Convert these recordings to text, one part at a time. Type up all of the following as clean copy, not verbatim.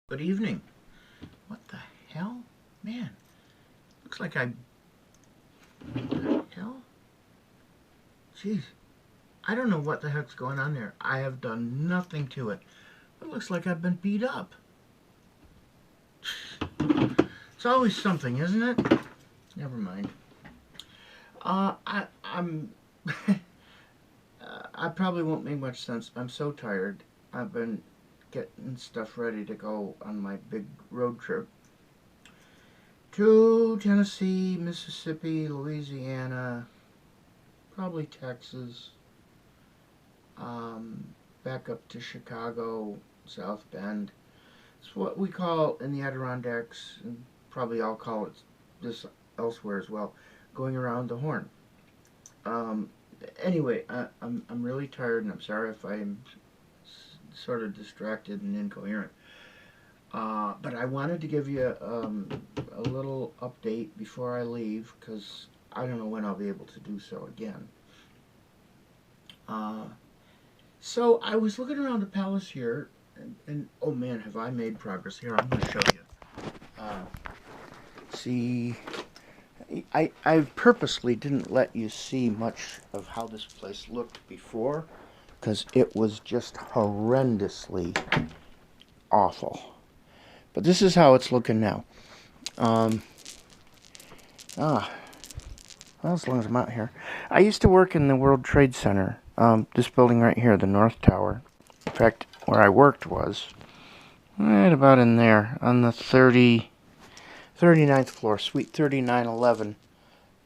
Good evening. What the hell? Man, looks like I... What the hell? Jeez. I don't know what the heck's going on there. I have done nothing to it. It looks like I've been beat up. It's always something, isn't it? Never mind. I'm... I probably won't make much sense. I'm so tired. I've been getting stuff ready to go on my big road trip to Tennessee, Mississippi, Louisiana, probably Texas, um, back up to Chicago, South Bend. It's what we call in the Adirondacks, and probably I'll call it this elsewhere as well, going around the horn. Um, anyway, I'm really tired, and I'm sorry if I'm sort of distracted and incoherent. But I wanted to give you a little update before I leave because I don't know when I'll be able to do so again. Uh, so I was looking around the palace here, and oh man, have I made progress here? I'm going to show you. Uh, see, I purposely didn't let you see much of how this place looked before because it was just horrendously awful. But this is how it's looking now. Um, ah, well, as long as I'm out here. I used to work in the World Trade Center. This building right here, the North Tower. In fact, where I worked was right about in there on the 39th floor, Suite 3911,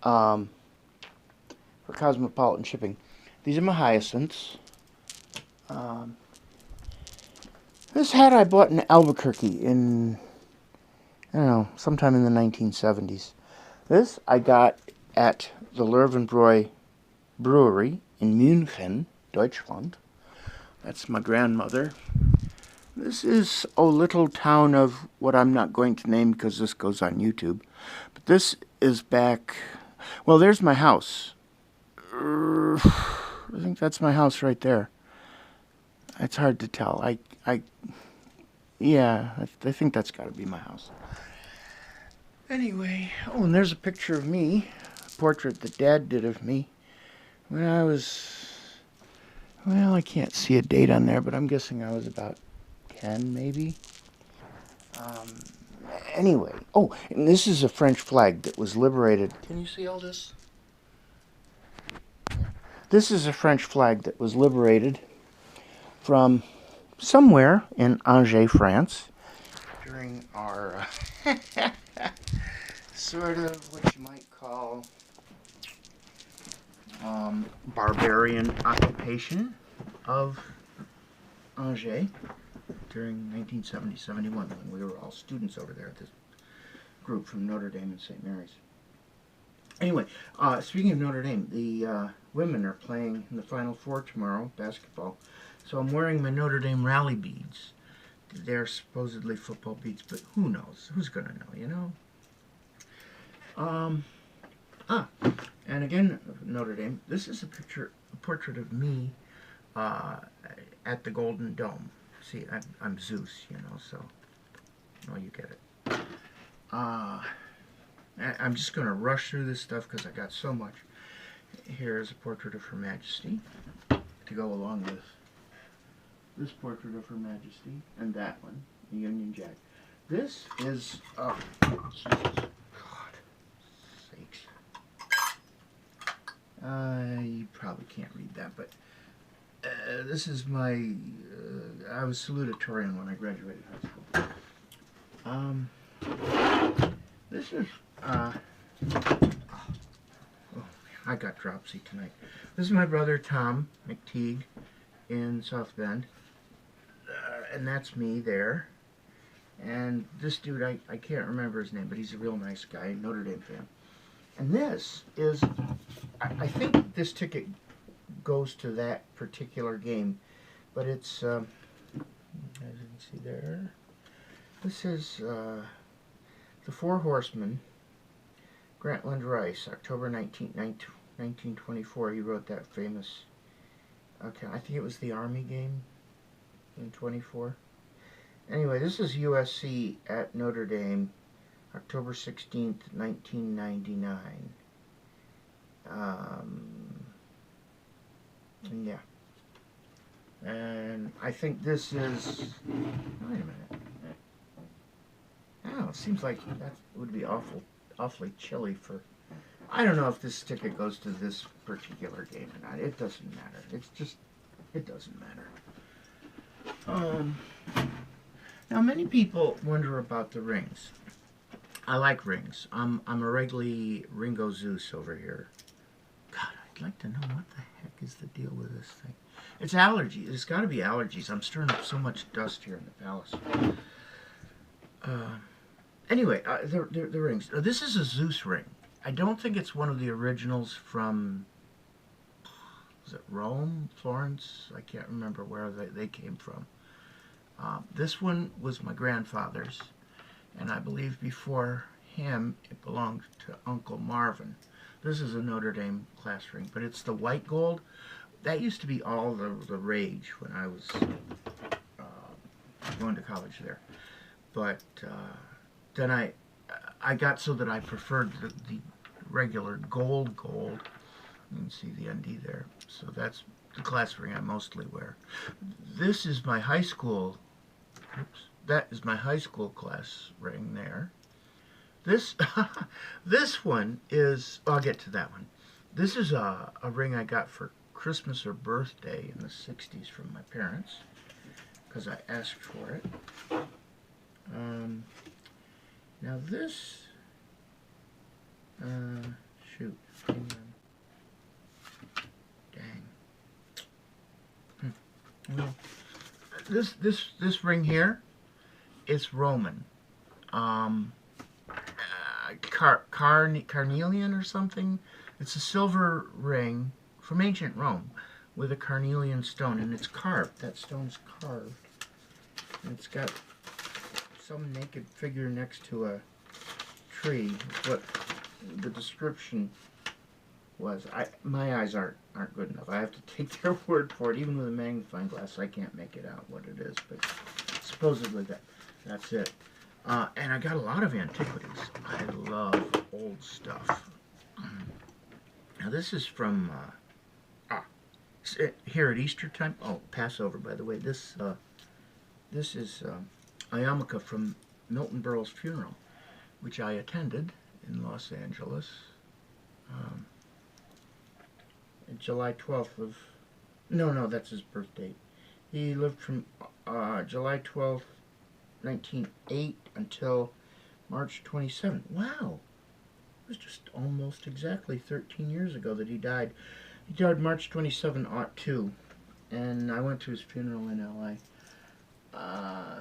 for Cosmopolitan Shipping. These are my hyacinths. Um, this hat I bought in Albuquerque in, I don't know, sometime in the 1970s. This I got at the Löwenbräu Brewery in München, Deutschland. That's my grandmother. This is a little town of what I'm not going to name because this goes on YouTube. But this is back... Well, there's my house. I think that's my house right there. It's hard to tell. Yeah, I think that's got to be my house. Anyway, oh, and there's a picture of me, a portrait that Dad did of me when I was, well, I can't see a date on there, but I'm guessing I was about 10, maybe. Um, anyway, oh, and this is a French flag that was liberated. Can you see all this? This is a French flag that was liberated from somewhere in Angers, France, during our sort of what you might call barbarian occupation of Angers during 1970-71 when we were all students over there at this group from Notre Dame and St. Mary's. Anyway, speaking of Notre Dame, the women are playing in the Final Four tomorrow, basketball. So I'm wearing my Notre Dame rally beads. They're supposedly football beads, but who knows? Who's going to know, you know? And again, Notre Dame, this is a portrait of me at the Golden Dome. See, I'm Zeus, you know, so, oh, you get it. I'm just going to rush through this stuff because I got so much. Here is a portrait of Her Majesty to go along with this portrait of Her Majesty and that one, the Union Jack. This is, oh, Jesus, God sakes. You probably can't read that, but this is my, I was salutatorian when I graduated high school. This is, oh, I got dropsy tonight. This is my brother Tom McTeague in South Bend, and that's me there. And this dude, I can't remember his name, but he's a real nice guy, Notre Dame fan. And this is, I think this ticket goes to that particular game, but it's, as you can see there, this is The Four Horsemen, Grantland Rice, October 1924. He wrote that famous, okay, I think it was the Army game in 24. Anyway, this is USC at Notre Dame, October 16th, 1999. Yeah. And I think this is... Wait a minute. Oh, it seems like that would be awfully chilly for... I don't know if this ticket goes to this particular game or not. It doesn't matter. It's just... It doesn't matter. Now, many people wonder about the rings. I like rings. I'm a regularly Ringo Zeus over here. God, I'd like to know what the heck is the deal with this thing. It's allergies. It's got to be allergies. I'm stirring up so much dust here in the palace. Anyway, the rings. This is a Zeus ring. I don't think it's one of the originals from... Was it Rome? Florence? I can't remember where they came from. This one was my grandfather's, and I believe before him it belonged to Uncle Marvin. This is a Notre Dame class ring, but it's the white gold. That used to be all the rage when I was going to college there. But then I got so that I preferred the regular gold. You can see the ND there. So that's the class ring I mostly wear. This is my high school... Oops. That is my high school class ring there. This this one is... I'll get to that one. This is a ring I got for Christmas or birthday in the 60s from my parents, because I asked for it. Now this... shoot. Dang. Well, this ring here is Roman. Carnelian or something. It's a silver ring from ancient Rome with a carnelian stone, and it's carved. That stone's carved. And it's got some naked figure next to a tree. What the description was. My eyes aren't good enough. I have to take their word for it. Even with a magnifying glass, I can't make it out what it is. But supposedly that's it. And I got a lot of antiquities. I love old stuff. Now this is from here at Easter time. Oh, Passover, by the way. This is a yarmulke from Milton Berle's funeral, which I attended in Los Angeles. July 12th of... No, that's his birth date. He lived from July 12th, 1908 until March 27th. Wow! It was just almost exactly 13 years ago that he died. He died March 27, 2002, and I went to his funeral in L.A.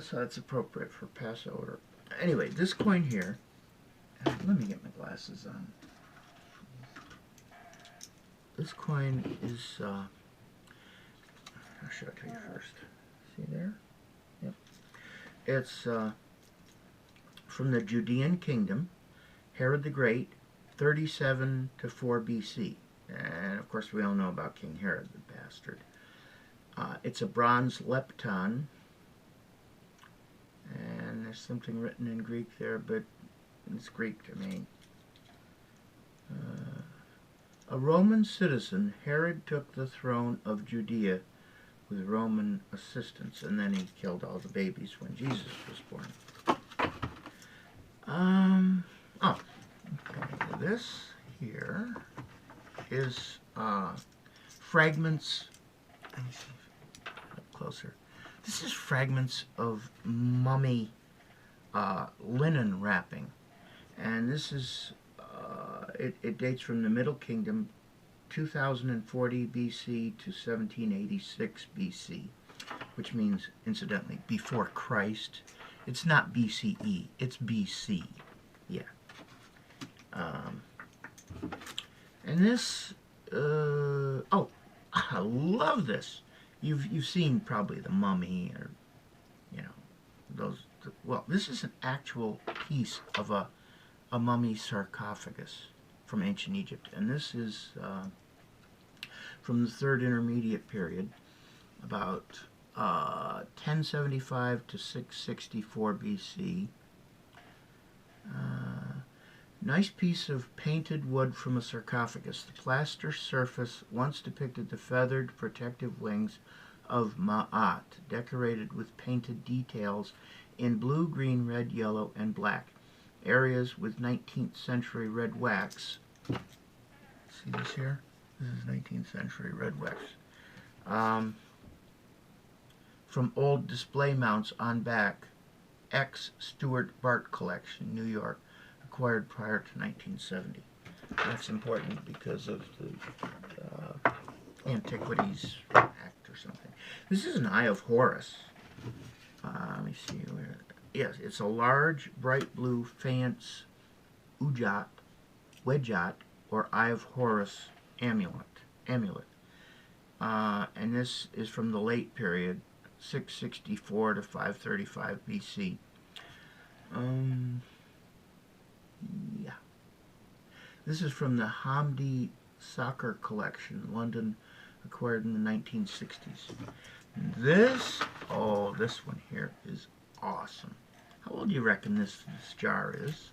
So that's appropriate for Passover. Anyway, this coin here... Let me get my glasses on. This coin is, I'll show it to you first. See there? Yep. It's from the Judean kingdom, Herod the Great, 37 to 4 BC. And of course we all know about King Herod, the bastard. It's a bronze lepton, and there's something written in Greek there, but it's Greek to me. A Roman citizen, Herod took the throne of Judea with Roman assistance, and then he killed all the babies when Jesus was born. Okay, this here is fragments. Let me see up closer. This is fragments of mummy linen wrapping, and this is it dates from the Middle Kingdom, 2040 BC to 1786 BC, which means, incidentally, before Christ. It's not BCE, it's BC. Yeah. And this, oh, I love this. You've seen probably the Mummy, or, you know, those. Well, this is an actual piece of a mummy sarcophagus from ancient Egypt, and this is from the Third Intermediate period, about 1075 to 664 BC. Nice piece of painted wood from a sarcophagus. The plaster surface once depicted the feathered protective wings of Ma'at, decorated with painted details in blue, green, red, yellow, and black. Areas with 19th century red wax. See this here? This is 19th century red wax. From old display mounts on back. X. Stuart Bart Collection, New York. Acquired prior to 1970. That's important because of the Antiquities Act or something. This is an Eye of Horus. Let me see where. Yes, it's a large, bright blue faience, wedjat, or Eye of Horus amulet. And this is from the late period, 664 to 535 BC. Yeah. This is from the Hamdi Soccer Collection, London, acquired in the 1960s. This one here is awesome. How old do you reckon this jar is?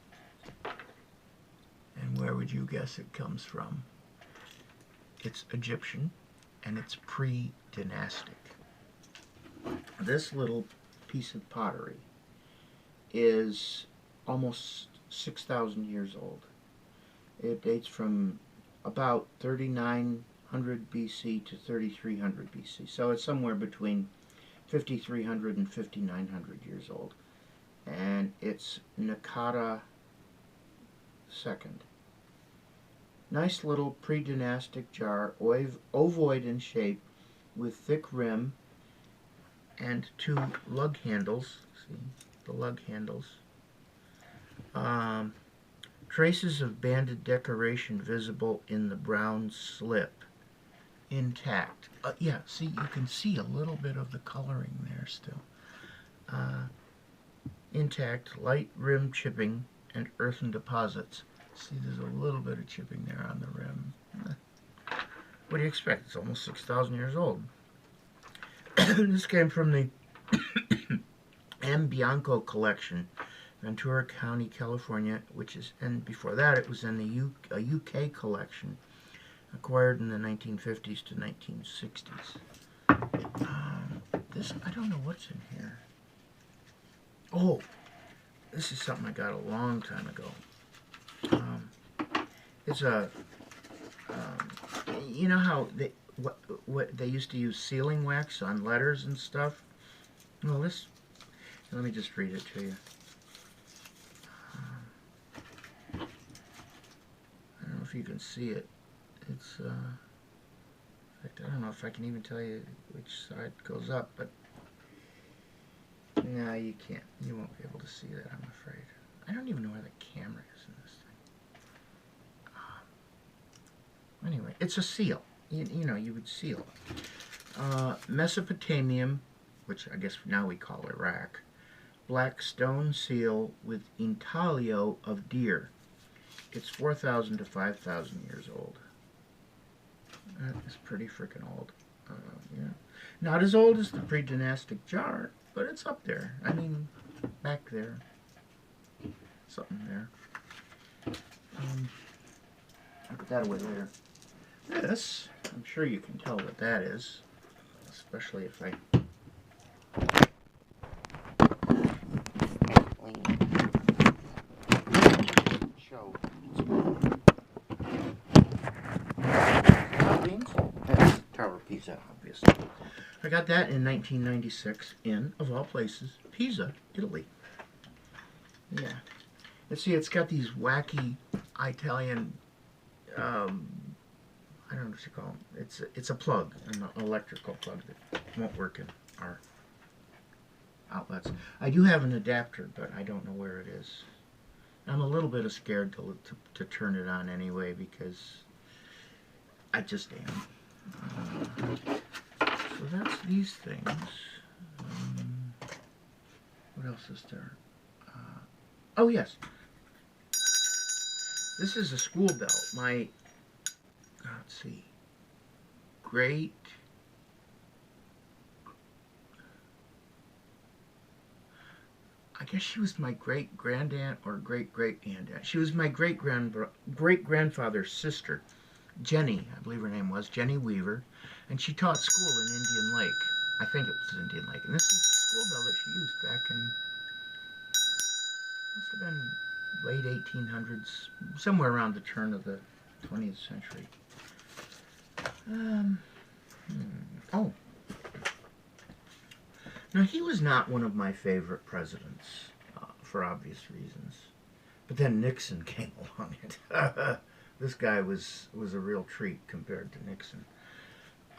And where would you guess it comes from? It's Egyptian, and it's pre-dynastic. This little piece of pottery is almost 6,000 years old. It dates from about 3900 BC to 3300 BC. So it's somewhere between 5300 and 5900 years old. And it's Nakata II. Nice little pre-dynastic jar, ovoid in shape, with thick rim and two lug handles. See the lug handles. Traces of banded decoration visible in the brown slip. Intact. Yeah, see, you can see a little bit of the coloring there still. Intact, light rim chipping and earthen deposits. See, there's a little bit of chipping there on the rim. What do you expect? It's almost 6,000 years old. This came from the M. Bianco collection, Ventura County, California, and before that it was in the UK collection, acquired in the 1950s to 1960s. This, I don't know what's in here. Oh, this is something I got a long time ago. It's a, you know how what they used to use sealing wax on letters and stuff? Well, let me just read it to you. I don't know if you can see it. It's, in fact, I don't know if I can even tell you which side goes up, but no, you can't. You won't be able to see that, I'm afraid. I don't even know where the camera is in this thing. Anyway, it's a seal. You know, you would seal. Mesopotamian, which I guess now we call Iraq, black stone seal with intaglio of deer. It's 4,000 to 5,000 years old. That is pretty freaking old. Yeah. Not as old as the pre-dynastic jar, but it's up there. I mean, back there. Something there. I'll put that away later. This, I'm sure you can tell what that is, especially if I show. That's Tower of Pisa, obviously. I got that in 1996 in, of all places, Pisa, Italy. Yeah. Let's see, it's got these wacky Italian, I don't know what you call them. It's a plug, an electrical plug that won't work in our outlets. I do have an adapter, but I don't know where it is. I'm a little bit scared to turn it on anyway because I just am. So that's these things. What else is there? Oh yes, this is a school bell. My, let's see, great I guess she was my great-grandaunt or great-great-aunt. She was my great-grandfather's sister, Jenny, I believe her name was, Jenny Weaver, and she taught school in Indian Lake. I think it was Indian Lake. And this is the school bell that she used back in, must have been late 1800s, somewhere around the turn of the 20th century. Um, Oh, now he was not one of my favorite presidents, for obvious reasons. But then Nixon came along. This guy was a real treat compared to Nixon.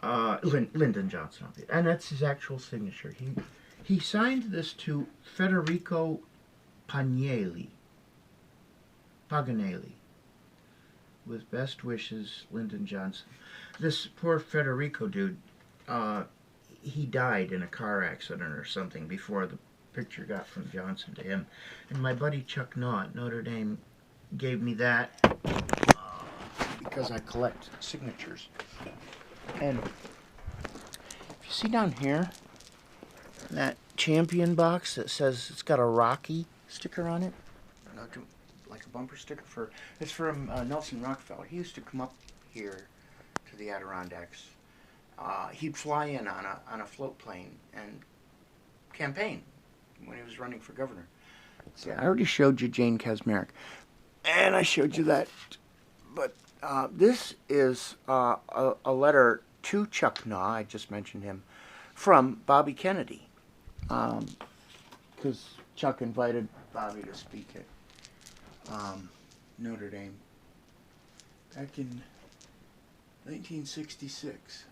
Lyndon Johnson, and that's his actual signature. He signed this to Federico Paganelli. With best wishes, Lyndon Johnson. This poor Federico dude, he died in a car accident or something before the picture got from Johnson to him. And my buddy Chuck Naw at Notre Dame gave me that because I collect signatures. And if you see down here, that champion box that says it's got a Rocky sticker on it, like a bumper sticker it's from Nelson Rockefeller. He used to come up here to the Adirondacks. He'd fly in on a float plane and campaign when he was running for governor. So I already showed you Jane Kasmerick, and I showed you that. But this is a letter to Chuck Naw, I just mentioned him, from Bobby Kennedy, because Chuck invited Bobby to speak at Notre Dame back in 1966.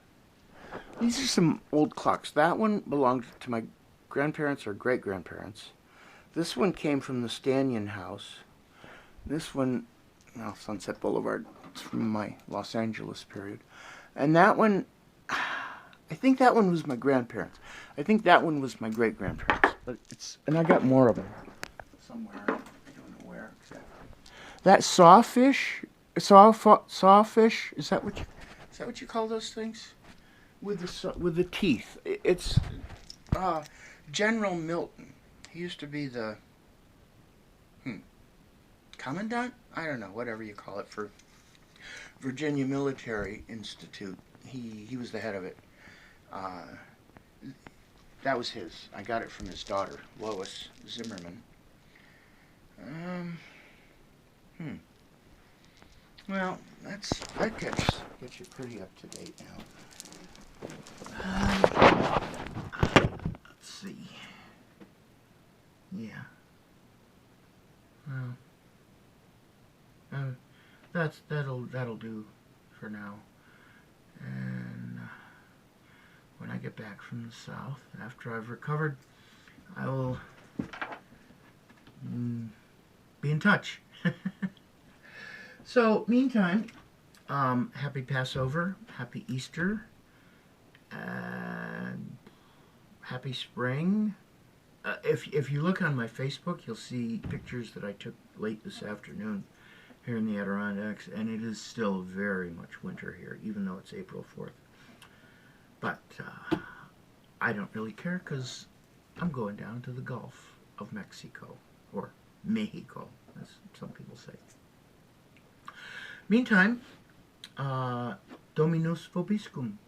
These are some old clocks. That one belonged to my grandparents or great-grandparents. This one came from the Stanion House. This one, Sunset Boulevard, it's from my Los Angeles period. And that one, I think that one was my grandparents. I think that one was my great-grandparents. But and I got more of them somewhere. I don't know where exactly. That sawfish, is that what you call those things? With the teeth. It's General Milton. He used to be the commandant? I don't know, whatever you call it, for Virginia Military Institute. He was the head of it. That was his. I got it from his daughter, Lois Zimmerman. Well, that gets you pretty up to date now. Let's see. Yeah. Well, that'll do for now. And when I get back from the south, after I've recovered, I will be in touch. So, meantime, happy Passover, happy Easter, and happy spring. If you look on my Facebook, you'll see pictures that I took late this afternoon here in the Adirondacks, and it is still very much winter here, even though it's April 4th. But I don't really care, because I'm going down to the Gulf of Mexico, or Mexico, as some people say. Meantime, Dominus Vobiscum.